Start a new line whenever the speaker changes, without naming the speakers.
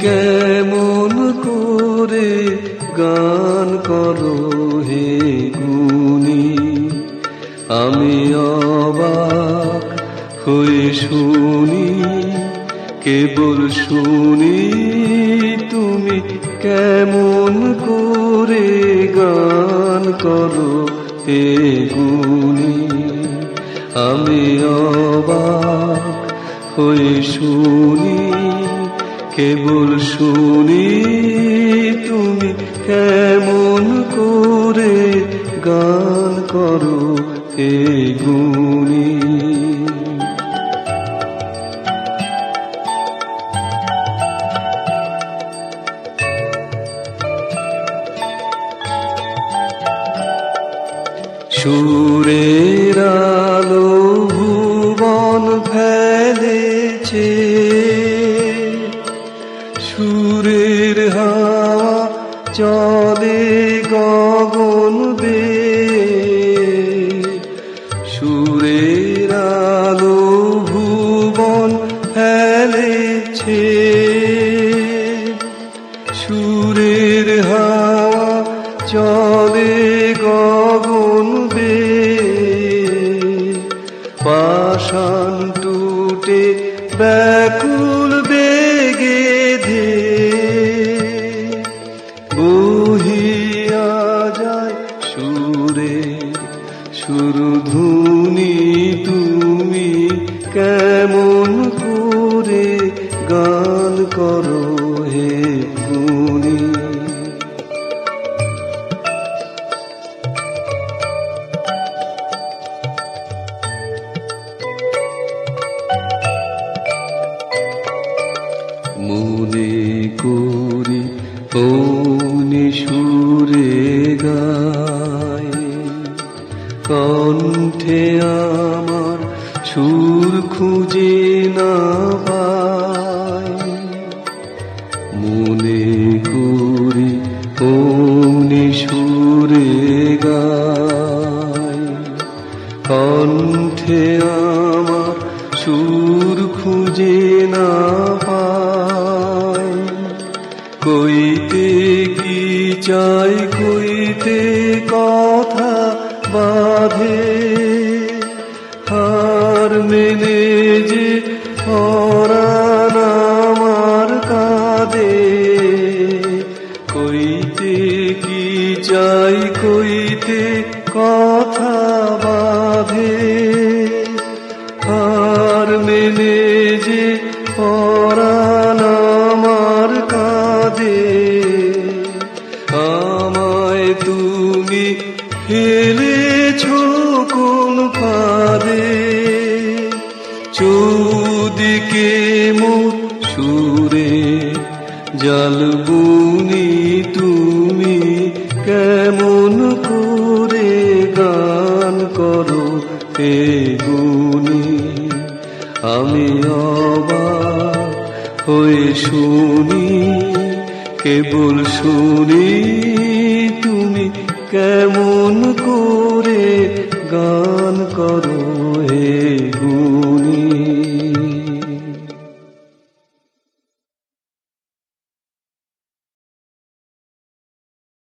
কেমন করে গান করো হে গুণী, আমি অবাক হয়ে শুনি, কেবল শুনি তুমি কেমন করে গান করো হে গুণী। আমি অবাক হয়ে শুনি, কেবল শুনি তুমি কেমন করে গান করো হে গুণী। সুরের আলো ভুবন ফেলেছে, সুরের হাওয়া চলে গগন বেয়ে। সুরের আলো ভুবন ফেলেছে, সুরের হাওয়া চলে গগন বেয়ে। পাষাণ টুটে ব্যাকুল বেগে ধেয়ে বহিয়া যায় সুরে সুরধুনী, তুমি কেমন করে গান করো হে গুণী। মনে করি মৌনি সুরে গায়, কণ্ঠে আমার সুর খুঁজে না পায়। মনে করি মৌনি সুরে গায়, কণ্ঠে আমার সুর খুঁজে না পায়। কইতে কি চাই কইতে কথা বাঁধে, হার মেনে যে পরাণ আমার কাঁদে। কইতে কি চাই কইতে কথা বাঁধে, হার মেনে যে পরাণ আমার কাঁদে। আমায় তুমি ফেলেছ কোন ফাঁদে, চৌদিকে মোর সুরে জাল বুনি, তুমি কেমন করে গান করো হে গুণী। আমি অবাক হয়ে শুনি, কেবল শুনি তুমি কেমন করে গান করো